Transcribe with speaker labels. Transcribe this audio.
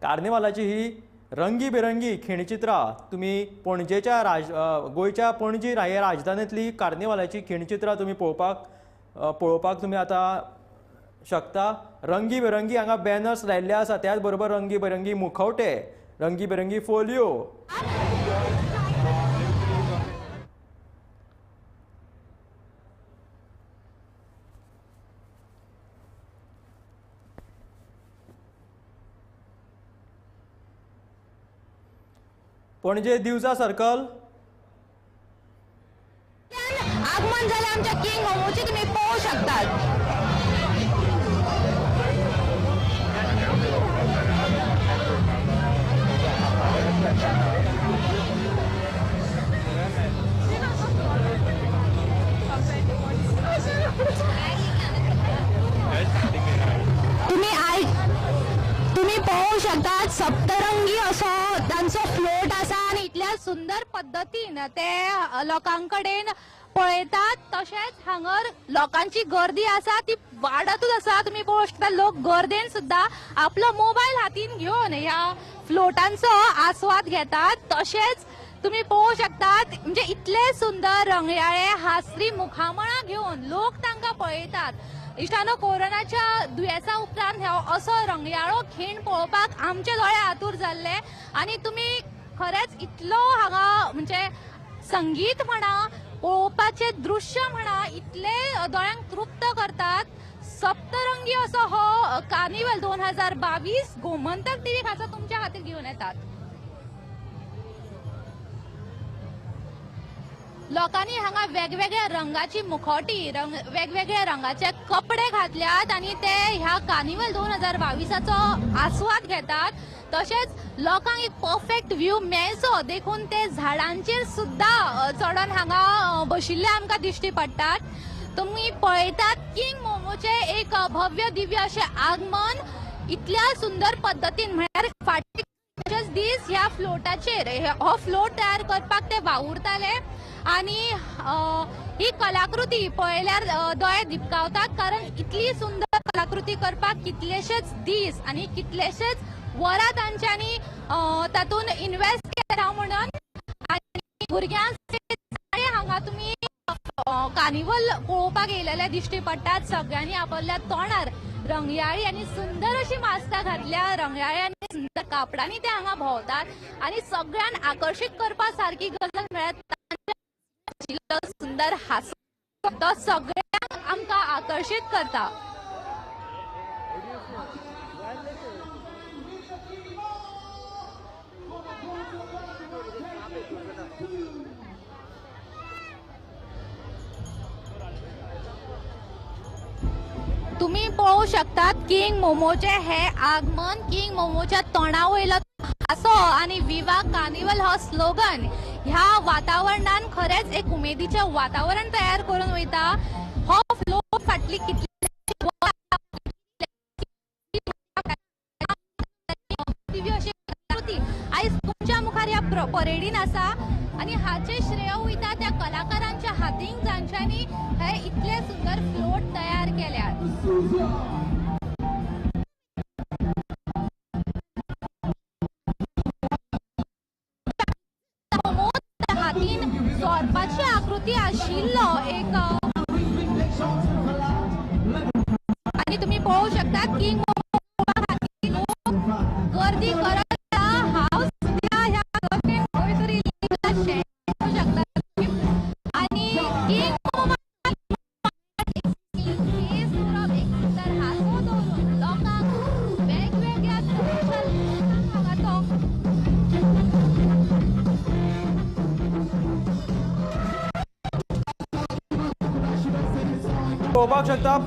Speaker 1: कार्निवालाची ही रंगीबेरंगी खिणचित्रां तुम्ही पणजेच्या गोयच्या पणजी ह्या राजधानीतली कार्निवालाची खिणचित्रां तुम्ही पळोवपाक तुम्ही आता शकता। रंगीबेरंगी हांगा बॅनर्स लायल्ले आसा, त्याच बरोबर रंगीबेरंगी मुखवटे, रंगीबेरंगी फोलियो। पणजे दिवजा सर्कल
Speaker 2: आगमन झाले आमच्या किंग मोमोचे तुम्ही पाहू शकतात। तुम्ही पाहू शकतात सप्तरंगी असो तांचो फ्लोट आसा आणि इतल्या सुंदर पद्धतीन ते लोकांकडेन पळयतात। तशेंच हांगर लोकांची गर्दी आसा ती वाडतूच आसा। तुम्ही पळोवू शकता लोक गर्देन सुद्धा आपलो मोबाईल हातीन घेवन ह्या फ्लोटांचो आस्वाद घेतात। तशेंच तुम्ही पळोवू शकतात म्हणजे इतले सुंदर रंगयाळे हासरी मुखामळां घेवन लोक तांकां पळयतात। इश्टानो, कोरोनाच्या दुयेंसा उपरांत हो असो रंगयाळो खीण पळोवपाक आमचे दोळे आतूर जाल्ले आणि तुम्ही खरेंच इतलो हांगा म्हणजे संगीत म्हणा, पळोवपाचे दृश्य म्हणा, इतले दोळ्यांक तृप्त करतात। सप्तरंगी असो हो कार्निवल 2022 गोमंतक टीव्ही खासा तुमच्या खातीर घेवन येतात। लोकांनी हांगा वेगवेगळ्या रंगाची मुखवटी, वेगवेगळ्या रंगाचे कपडे घातल्यात आणि ते ह्या कार्निवल 2022 आस्वाद घेतात। तसेच लोकांक एक परफेक्ट व्ह्यू मेळचो देखून ते झाडांचेर सुद्धा चढून हांगा बशिल्ले आमकां दिश्टी पडटात। तुम्ही पळयतात किंग मोमोचे एक भव्य दिव्य असे आगमन इतल्या सुंदर पद्धतीन म्हळ्यार फाटी दीस ह्या फ्लोटाचेर हो फ्लोट तयार करपाक ते वावुरताले आणि ही कलाकृती पळयल्यार दोळे दिपकावतात, कारण इतली सुंदर कलाकृती करपाक कितलेशेच दीस आणि कितलेशेच वरां तांच्यांनी तातून इन्वेस्ट केला म्हणून। आणि भुरग्यांक हांगा तुम्ही कार्निवल पळोवपाक येयलेले दिश्टी पडटात। सगळ्यांनी आपल्या तोंडार रंगयाळी आणि सुंदर अशी मास्का घातल्या, रंगयाळी आणि सुंदर कापडांनी ते हांगा भोंवतात आणि सगळ्यांक आकर्षित करपा सारखी गजाल म्हळ्यार सुंदर हास्य तो सगळ्यांक आमकां आकर्षित करता। तुम्ही पळोवू शकतात किंग मोमोचे हे आगमन, किंग मोमोच्या तोंडावयलो हांसो आणि विवा कार्निवल हो स्लोगन ह्या वातावरणान खरेंच एक उमेदीचे वातावरण तयार करून वयता। हो फ्लोट फाटली आयज तुमच्या मुखार ह्या परेडीन आसा आणि हाचे श्रेय वयता त्या कलाकारांच्या हातीन जांच्यांनी हे इतले सुंदर फ्लोट तयार केल्यात। हातीन सोरपाची आकृती आशिल्लो एक आणि तुम्ही पळोवू शकता किंग गर्दी करत
Speaker 1: पळोवपाक शकता।